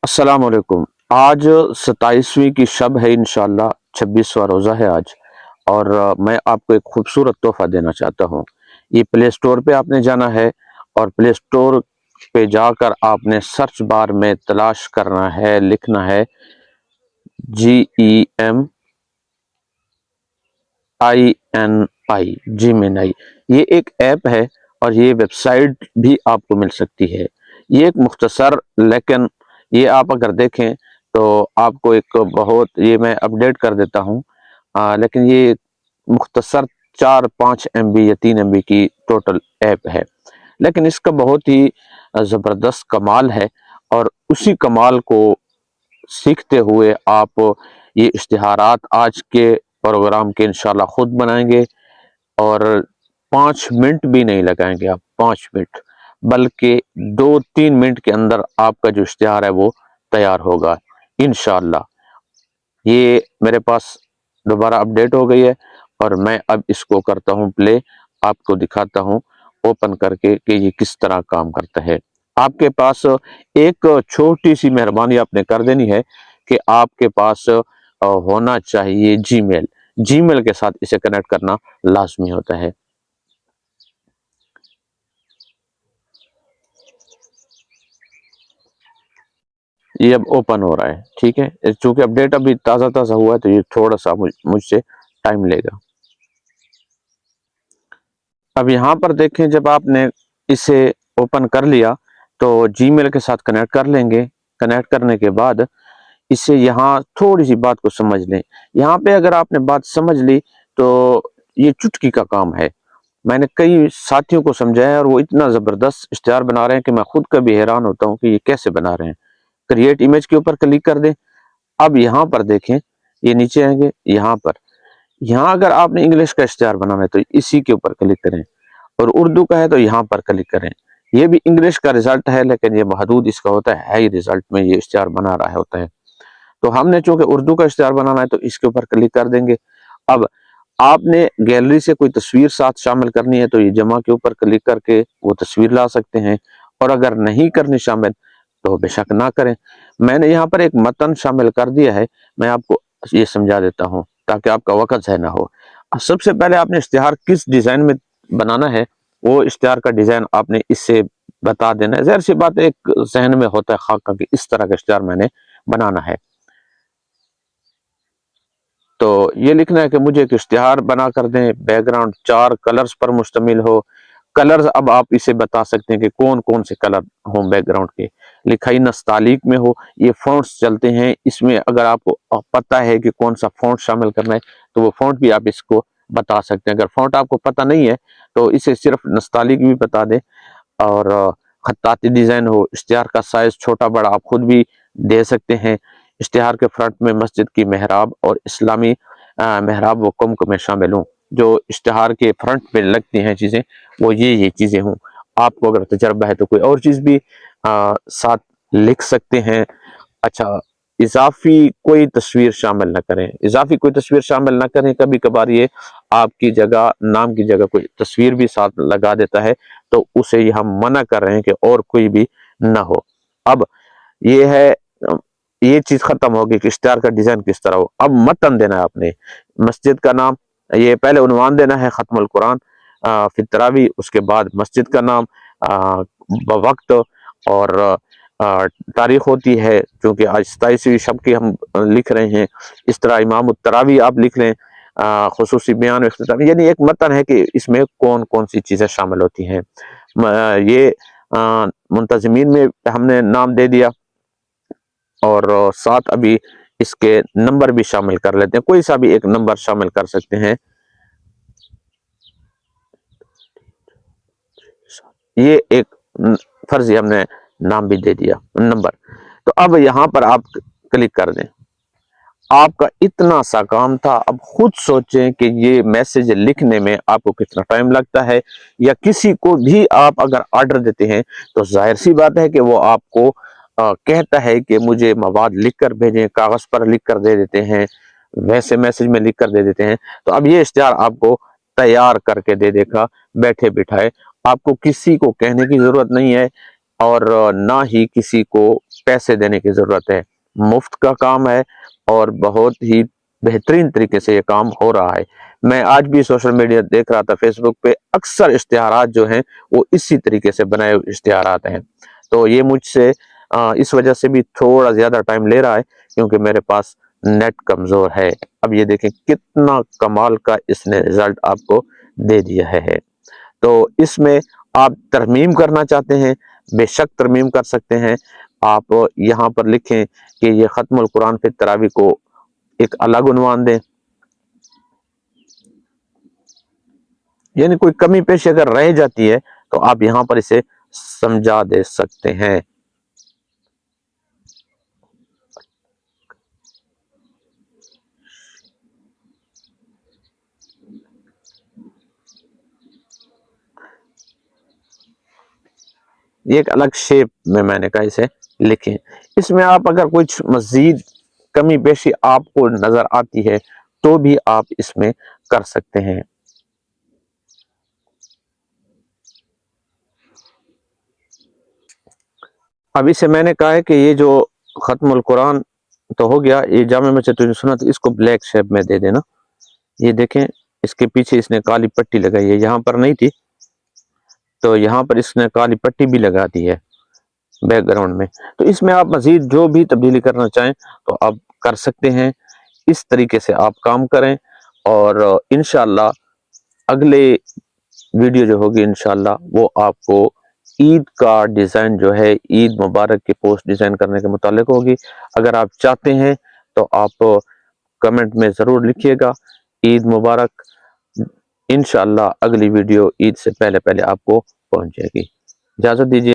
अस्सलाम वालेकुम। आज 27वीं की शब है, इंशाल्लाह 26वां रोज़ा है आज। और मैं आपको एक खूबसूरत तोहफ़ा देना चाहता हूँ। ये प्ले स्टोर पे आपने जाना है और प्ले स्टोर पे जाकर आपने सर्च बार में तलाश करना है, लिखना है GEMINI, जीमिनाई। ये एक ऐप है और ये वेबसाइट भी आपको मिल सकती है। ये एक मुख्तसर, लेकिन ये आप अगर देखें तो आपको एक बहुत, ये मैं अपडेट कर देता हूँ। लेकिन ये मुख्तसर 4-5 MB या 3 MB की टोटल ऐप है, लेकिन इसका बहुत ही ज़बरदस्त कमाल है। और उसी कमाल को सीखते हुए आप ये इश्तिहारात आज के प्रोग्राम के इंशाल्लाह खुद बनाएंगे। और 5 मिनट भी नहीं लगाएंगे आप, 5 मिनट, बल्कि 2-3 मिनट के अंदर आपका जो इश्तिहार है वो तैयार होगा इंशाल्लाह। ये मेरे पास दोबारा अपडेट हो गई है और मैं अब इसको करता हूँ प्ले, आपको दिखाता हूँ ओपन करके कि ये किस तरह काम करता है। आपके पास एक छोटी सी मेहरबानी आपने कर देनी है कि आपके पास होना चाहिए जीमेल। जीमेल के साथ इसे कनेक्ट करना लाजमी होता है। ये अब ओपन हो रहा है, ठीक है। चूंकि अपडेट अभी ताज़ा ताज़ा हुआ है तो ये थोड़ा सा मुझसे टाइम लेगा। अब यहाँ पर देखें, जब आपने इसे ओपन कर लिया तो जीमेल के साथ कनेक्ट कर लेंगे। कनेक्ट करने के बाद इसे यहाँ थोड़ी सी बात को समझ लें। यहाँ पे अगर आपने बात समझ ली तो ये चुटकी का काम है। मैंने कई साथियों को समझाया और वो इतना ज़बरदस्त इश्तिहार बना रहे हैं कि मैं खुद कभी हैरान होता हूँ कि ये कैसे बना रहे हैं। क्रिएट इमेज के ऊपर क्लिक कर दें। अब यहाँ पर देखें, ये नीचे आएंगे, यहाँ अगर आपने इंग्लिश का इश्तिहार बनाना है तो इसी के ऊपर क्लिक करें, और उर्दू का है तो यहाँ पर क्लिक करें। ये भी इंग्लिश का रिजल्ट है, लेकिन ये महदूद इसका होता है ही रिजल्ट में ये इश्तिहार बना रहा होता है। तो हमने चूंकि उर्दू का इश्तिहार बनाना है तो इसके ऊपर क्लिक कर देंगे। अब आपने गैलरी से कोई तस्वीर साथ शामिल करनी है तो ये जमा के ऊपर क्लिक करके वो तस्वीर ला सकते हैं, और अगर नहीं करनी शामिल तो बेशक ना करें। मैंने यहाँ पर एक मतन शामिल कर दिया है, मैं आपको ये समझा देता हूँ ताकि आपका वक़्त ज़ाया ना हो। सबसे पहले आपने इश्तिहार किस डिज़ाइन में बनाना है, वो इश्तिहार का डिज़ाइन आपने इससे बता देना है। ज़ाहिर सी बात है, एक ज़हन में होता है खाका कि इस तरह का इश्तिहार मैंने बनाना है। तो ये लिखना है कि मुझे एक इश्तिहार बना कर दें, बैकग्राउंड 4 कलर्स पर मुश्तमिल हो। कलर्स अब आप इसे बता सकते हैं कि कौन-कौन से कलर हों बैकग्राउंड के। लिखाई नस्तालिक में हो, ये फ़ॉन्ट्स चलते हैं, इसमें अगर आपको पता है कि कौन-सा फ़ॉन्ट शामिल करना है, तो वो फ़ॉन्ट भी आप इसको बता सकते हैं। अगर फ़ॉन्ट आपको पता नहीं है, तो इसे सिर्फ़ नस्तालिक भी बता दें। और खत्ताती डिज़ाइन हो, इश्तिहार का साइज़ छोटा-बड़ा आप खुद भी दे सकते हैं। इश्तिहार के फ्रंट में मस्जिद की मेहराब और इस्लामी मेहराब व कुम्क में शामिल हों। जो इश्तिहार के फ्रंट पे लगती हैं चीज़ें, वो ये चीज़ें हों। आपको अगर तजर्बा है तो कोई और चीज़ भी साथ लिख सकते हैं। अच्छा, इज़ाफ़ी कोई तस्वीर शामिल ना करें, इज़ाफ़ी कोई तस्वीर शामिल ना करें। कभी-कभार ये आपकी जगह, नाम की जगह कोई तस्वीर भी साथ लगा देता है, तो उसे ये हम मना कर रहे हैं कि और कोई भी ना हो। अब ये है, ये चीज़ ख़त्म होगी कि इश्तिहार का डिज़ाइन किस तरह हो। अब मतन देना है आपने, मस्जिद का नाम, ये पहले उन्वान देना है ख़त्मुल कुरान फ़ी तरावी, उसके बाद मस्जिद का नाम, वक़्त और तारीख होती है, क्योंकि आज 27वीं शब की हम लिख रहे हैं। इस तरह इमाम तरावी आप लिख लें, खुसूसी बयान इख्तिताम, यानी एक मतन है कि इसमें कौन-कौन सी चीज़ें शामिल होती हैं। ये मुंतज़मीन में हमने नाम दे दिया, और साथ अभी इसके नंबर भी शामिल कर लेते हैं, कोई सा भी एक नंबर शामिल कर सकते हैं। ये एक फर्जी हमने नाम भी दे दिया, नंबर। तो अब यहाँ पर आप क्लिक कर दें। आपका इतना सा काम था। अब खुद सोचें कि ये मैसेज लिखने में आपको कितना टाइम लगता है, या किसी को भी आप अगर ऑर्डर देते हैं तो जाहिर सी बात है कि वो आपको कहता है कि मुझे मवाद लिख कर भेजें, कागज पर लिख कर दे देते हैं, वैसे मैसेज में लिख कर दे देते हैं। तो अब ये इश्तिहार आपको तैयार करके दे देगा बैठे बिठाए। आपको किसी को कहने की जरूरत नहीं है, और ना ही किसी को پیسے دینے کی ضرورت ہے، مفت کا کام ہے اور بہت ہی بہترین طریقے سے یہ کام ہو رہا ہے۔ میں آج بھی سوشل میڈیا دیکھ رہا تھا، فیس بک پہ اکثر اشتہارات جو ہیں وہ اسی طریقے سے بنائے ہوئے اشتہارات ہیں۔ تو یہ مجھ سے اس وجہ سے بھی تھوڑا زیادہ ٹائم لے رہا ہے کیونکہ میرے پاس نیٹ کمزور ہے۔ اب یہ دیکھیں کتنا کمال کا اس نے رزلٹ آپ کو دے دیا ہے۔ تو اس میں آپ ترمیم کرنا چاہتے ہیں، بے شک ترمیم کر سکتے ہیں۔ آپ یہاں پر لکھیں کہ یہ ختم القرآن فی التراویح کو ایک الگ عنوان دیں، یعنی کوئی کمی پیشی اگر رہ جاتی ہے تو آپ یہاں پر اسے سمجھا دے سکتے ہیں۔ یہ ایک الگ شیپ میں نے کہا اسے لکھیں۔ اس میں آپ اگر کچھ مزید کمی بیشی آپ کو نظر آتی ہے تو بھی آپ اس میں کر سکتے ہیں۔ اب اسے میں نے کہا ہے کہ یہ جو ختم القرآن تو ہو گیا، یہ جامع مسجد سنت اس کو بلیک شیپ میں دے دینا۔ یہ دیکھیں اس کے پیچھے اس نے کالی پٹی لگائی ہے، یہاں پر نہیں تھی تو یہاں پر اس نے کالی پٹی بھی لگا دی ہے بیک گراؤنڈ میں۔ تو اس میں آپ مزید جو بھی تبدیلی کرنا چاہیں تو آپ کر سکتے ہیں۔ اس طریقے سے آپ کام کریں اور انشاءاللہ اگلے ویڈیو جو ہوگی انشاءاللہ وہ آپ کو عید کا ڈیزائن جو ہے، عید مبارک کی پوسٹ ڈیزائن کرنے کے متعلق ہوگی۔ اگر آپ چاہتے ہیں تو آپ کمنٹ میں ضرور لکھیے گا۔ عید مبارک۔ انشاءاللہ اگلی ویڈیو عید سے پہلے آپ کو پہنچ جائے گی۔ اجازت دیجیے۔